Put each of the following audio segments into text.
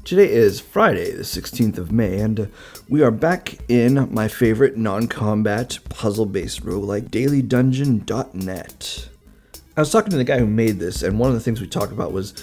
Today is Friday, the 16th of May, and we are back in my favorite non-combat puzzle-based roguelike dailydungeon.net. I was talking to the guy who made this, and one of the things we talked about was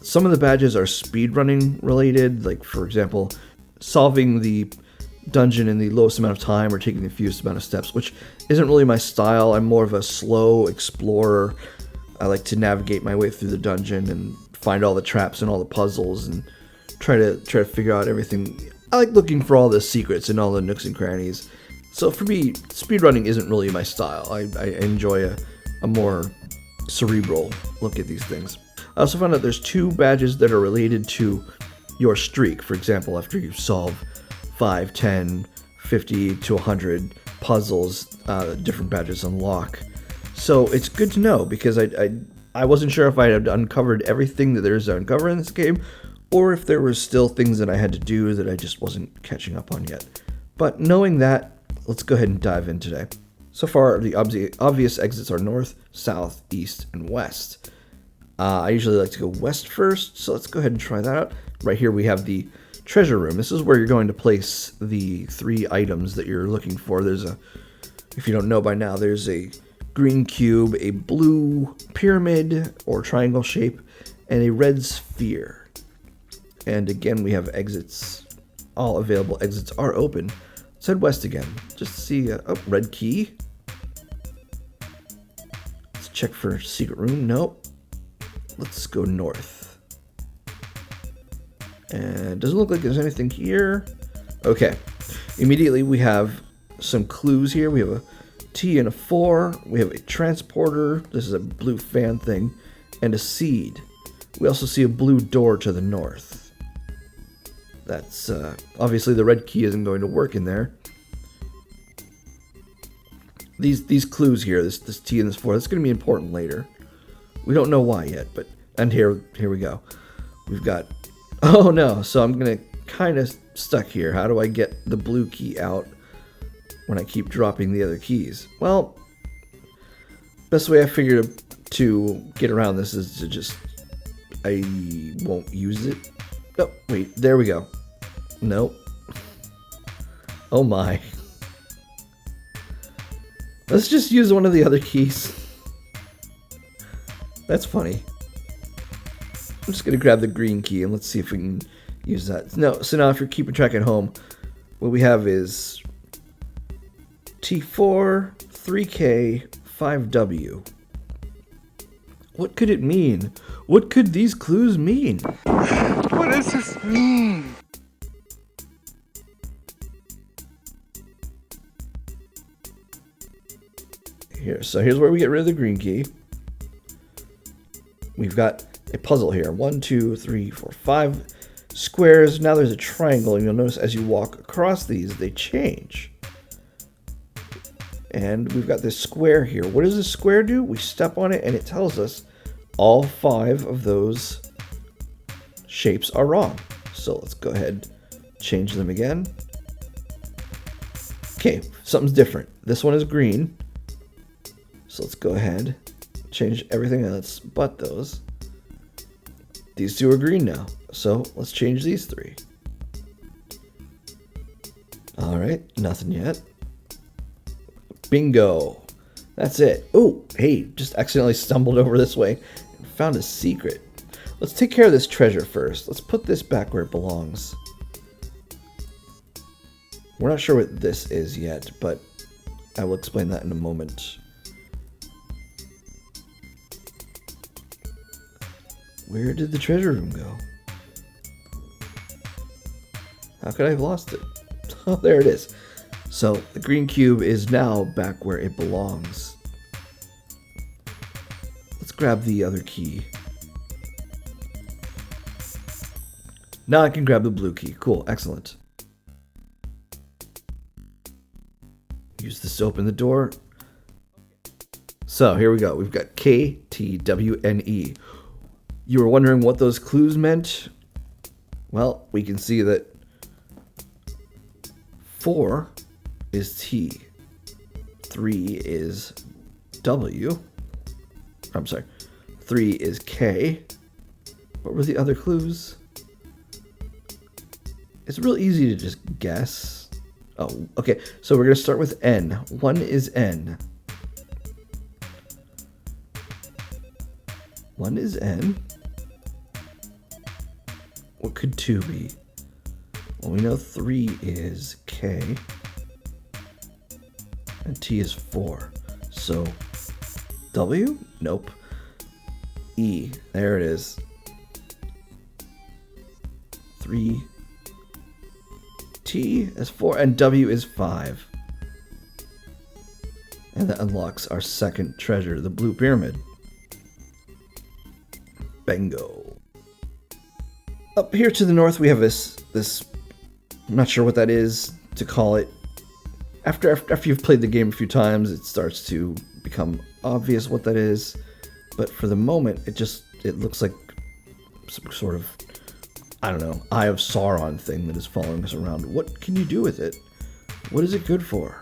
some of the badges are speedrunning related, like, for example, solving the dungeon in the lowest amount of time or taking the fewest amount of steps, which isn't really my style. I'm more of a slow explorer. I like to navigate my way through the dungeon and find all the traps and all the puzzles and try to figure out everything. I like looking for all the secrets and all the nooks and crannies. So for me, speedrunning isn't really my style. I enjoy a more cerebral look at these things. I also found out there's 2 badges that are related to your streak. For example, after you solve 5, 10, 50 to 100 puzzles, different badges unlock. So it's good to know, because I wasn't sure if I had uncovered everything that there is to uncover in this game, or if there were still things that I had to do that I just wasn't catching up on yet. But knowing that, let's go ahead and dive in today. So far, the obvious exits are north, south, east, and west. I usually like to go west first, so let's go ahead and try that out. Right here we have the treasure room. This is where you're going to place the 3 items that you're looking for. If you don't know by now, there's a green cube, a blue pyramid or triangle shape, and a red sphere. And again, we have exits. All available exits are open. Let's head west again, just to see, red key. Let's check for secret room. Nope. Let's go north. And doesn't look like there's anything here. Okay. Immediately we have some clues here. We have a T and a 4. We have a transporter. This is a blue fan thing. And a seed. We also see a blue door to the north. That's, obviously the red key isn't going to work in there. These clues here, this T and this 4, that's going to be important later. We don't know why yet, but, and here we go. We've got, oh no, so I'm going to kind of stuck here. How do I get the blue key out when I keep dropping the other keys? Well, best way I figured to get around this is to just, I won't use it. Oh, wait, there we go. Nope. Oh my. Let's just use one of the other keys. That's funny. I'm just going to grab the green key and let's see if we can use that. No, so now if you're keeping track at home, what we have is T4, 3K, 5W. What could it mean? What could these clues mean? What does this mean? So here's where we get rid of the green key. We've got a puzzle here. 1, 2, 3, 4, 5 squares. Now there's a triangle, and you'll notice as you walk across these, they change. And we've got this square here. What does this square do? We step on it, and it tells us all 5 of those shapes are wrong. So let's go ahead, change them again. Okay, something's different. This one is green. So let's go ahead, change everything else but those. These 2 are green now. So let's change these 3. All right, nothing yet. Bingo. That's it. Oh, hey, just accidentally stumbled over this way and found a secret. Let's take care of this treasure first. Let's put this back where it belongs. We're not sure what this is yet, but I will explain that in a moment. Where did the treasure room go? How could I have lost it? Oh, there it is. So the green cube is now back where it belongs. Let's grab the other key. Now I can grab the blue key. Cool, excellent. Use this to open the door. So here we go. We've got K, T, W, N, E. You were wondering what those clues meant? Well, we can see that 4 is T, 3 is W. I'm sorry, 3 is K. What were the other clues? It's real easy to just guess. Oh, okay. So we're going to start with N. 1 is N. 1 is N. What could 2 be? Well, we know 3 is K. And T is 4. So, W? Nope. E. There it is. 3. T is 4. And W is 5. And that unlocks our second treasure, the Blue Pyramid. Bingo. Up here to the north, we have this I'm not sure what that is to call it. After you've played the game a few times, it starts to become obvious what that is. But for the moment, it looks like some sort of, I don't know, Eye of Sauron thing that is following us around. What can you do with it? What is it good for?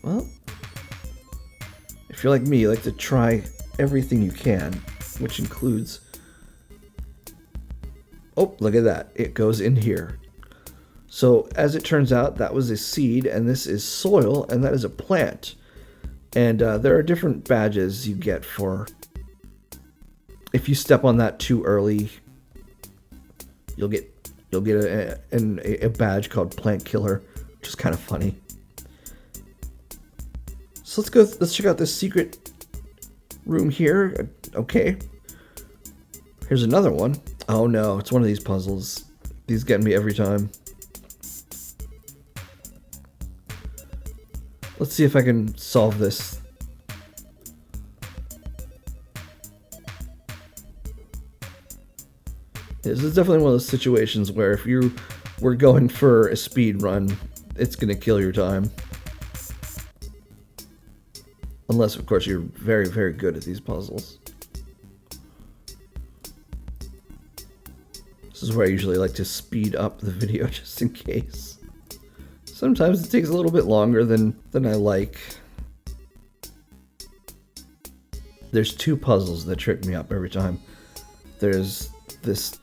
Well, if you're like me, you like to try everything you can, which includes... Oh, look at that. It goes in here. So, as it turns out, that was a seed, and this is soil, and that is a plant. And there are different badges you get for... If you step on that too early, you'll get a badge called Plant Killer, which is kind of funny. So let's check out this secret room here. Okay. Here's another one. Oh no, it's one of these puzzles. These get me every time. Let's see if I can solve this. This is definitely one of those situations where if you were going for a speed run, it's gonna kill your time. Unless, of course, you're very, very good at these puzzles. This is where I usually like to speed up the video just in case. Sometimes it takes a little bit longer than I like. There's 2 puzzles that trick me up every time. There's this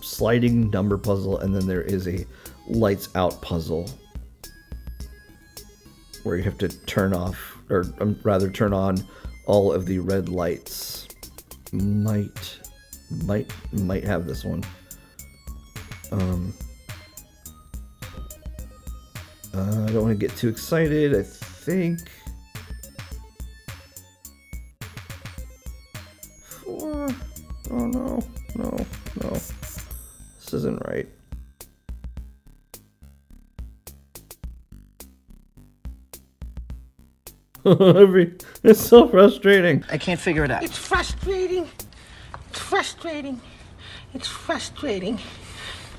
sliding number puzzle, and then there is a lights out puzzle where you have to turn off, or rather turn on all of the red lights. Might have this one. I don't want to get too excited. I think 4. Oh no. This isn't right. It's so frustrating. I can't figure it out. It's frustrating. It's frustrating. It's frustrating.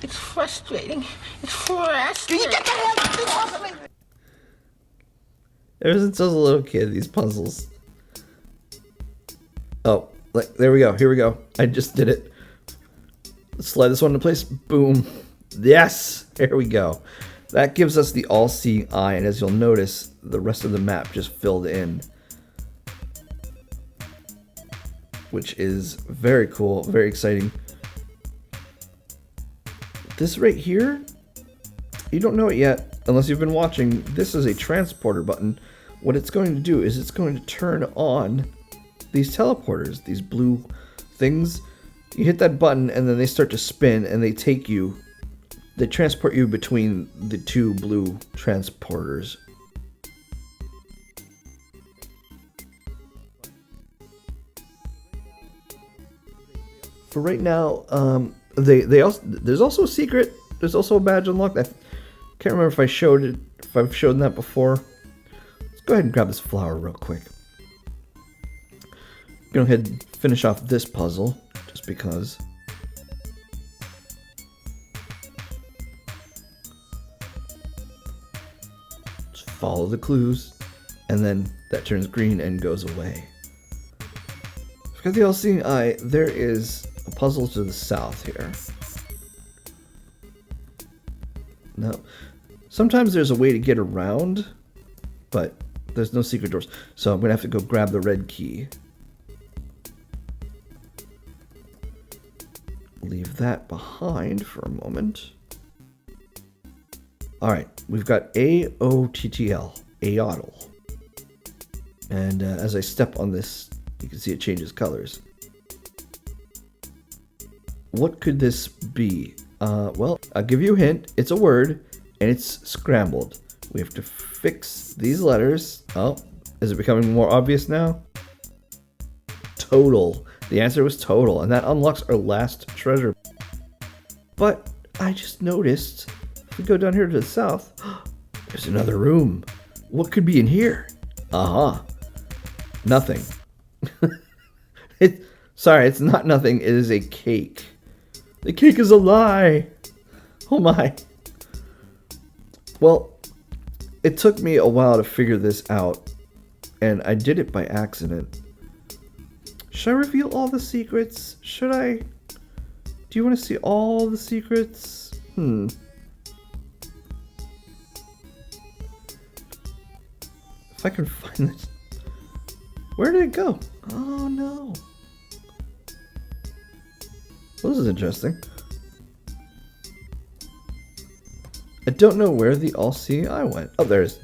It's frustrating. It's frustrating. Can you get the hell off me? Ever since I was a little kid, these puzzles. Oh, there we go. Here we go. I just did it. Let's slide this one into place. Boom. Yes. Here we go. That gives us the all-seeing eye, and as you'll notice, the rest of the map just filled in. Which is very cool, very exciting. This right here, you don't know it yet, unless you've been watching. This is a transporter button. What it's going to do is it's going to turn on these teleporters, these blue things. You hit that button, and then they start to spin, and they transport you between the 2 blue transporters. For right now, there's also a secret. There's also a badge unlocked. I can't remember if I've shown that before. Let's go ahead and grab this flower real quick. Go ahead and finish off this puzzle, just because. Just follow the clues, and then that turns green and goes away. For the all-seeing eye, there is a puzzle to the south here. Now, sometimes there's a way to get around, but There's no secret doors. So I'm going to have to go grab the red key. Leave that behind for a moment. Alright, we've got AOTTL, AOTL. And as I step on this, you can see it changes colors. What could this be? Well, I'll give you a hint. It's a word, and it's scrambled. We have to fix these letters. Oh, is it becoming more obvious now? Total. The answer was total, and that unlocks our last treasure. But I just noticed, if we go down here to the south, there's another room. What could be in here? Nothing. Sorry, it's not nothing. It is a cake. The cake is a lie. Oh my. Well, it took me a while to figure this out, and I did it by accident. Should I reveal all the secrets? Should I? Do you want to see all the secrets? If I can find this. Where did it go? Oh no. Well, this is interesting. I don't know where the all-seeing eye went. Oh, there's...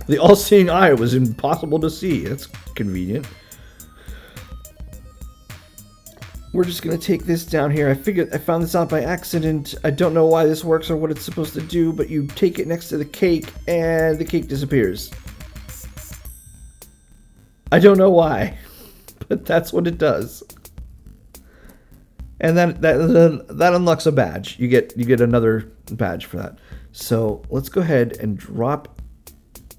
The all-seeing eye was impossible to see. That's convenient. We're just going to take this down here. I found this out by accident. I don't know why this works or what it's supposed to do, but you take it next to the cake, and the cake disappears. I don't know why, but that's what it does. And that unlocks a badge. You get another badge for that. So let's go ahead and drop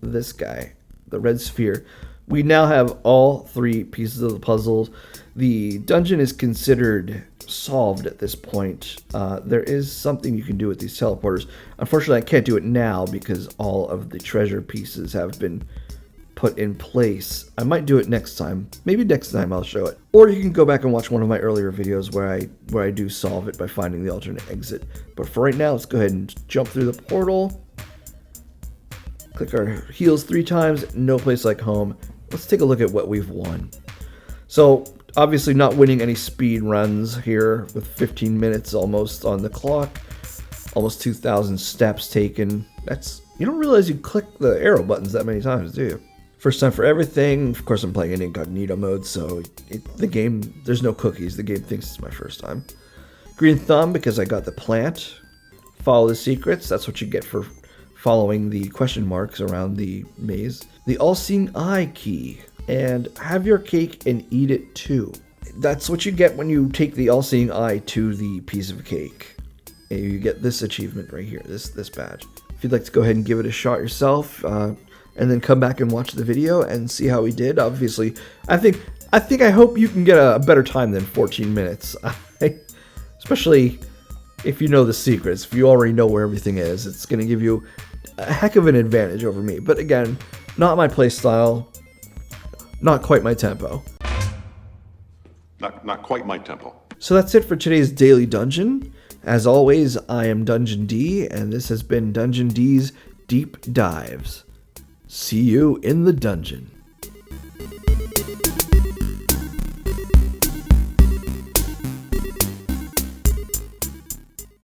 this guy, the red sphere. We now have all three pieces of the puzzle. The dungeon is considered solved at this point. There is something you can do with these teleporters. Unfortunately, I can't do it now because all of the treasure pieces have been put in place. I might do it next time. Maybe next time I'll show it. Or you can go back and watch one of my earlier videos where I do solve it by finding the alternate exit. But for right now, let's go ahead and jump through the portal. Click our heels 3 times. No place like home. Let's take a look at what we've won. So obviously not winning any speed runs here with 15 minutes almost on the clock. Almost 2,000 steps taken. You don't realize you click the arrow buttons that many times, do you? First time for everything. Of course, I'm playing in incognito mode, so the game, there's no cookies. The game thinks it's my first time. Green thumb because I got the plant. Follow the secrets. That's what you get for following the question marks around the maze. The all-seeing eye key. And have your cake and eat it too. That's what you get when you take the all-seeing eye to the piece of cake. And you get this achievement right here, this badge. If you'd like to go ahead and give it a shot yourself, and then come back and watch the video and see how we did. Obviously, I hope you can get a better time than 14 minutes. Especially if you know the secrets. If you already know where everything is, it's going to give you a heck of an advantage over me. But again, not my play style, not quite my tempo. Not quite my tempo. So that's it for today's daily dungeon. As always, I am Dungeon D, and this has been Dungeon D's Deep Dives. See you in the dungeon.